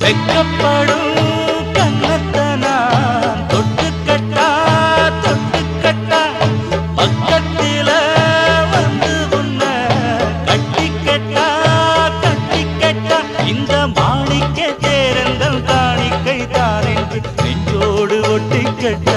வெக்கப்படும் கண்ணத்தனா தொட்டுக்கட்டா தொட்டுக்கட்டா பக்கத்தில வந்து உன்ன கட்டிக்கட்டா கட்டிக்கட்டா இந்த மாணிக்க தேரந்தல் காணிக்கை தான் என்று நெஞ்சோடு ஒட்டிக்கட்டா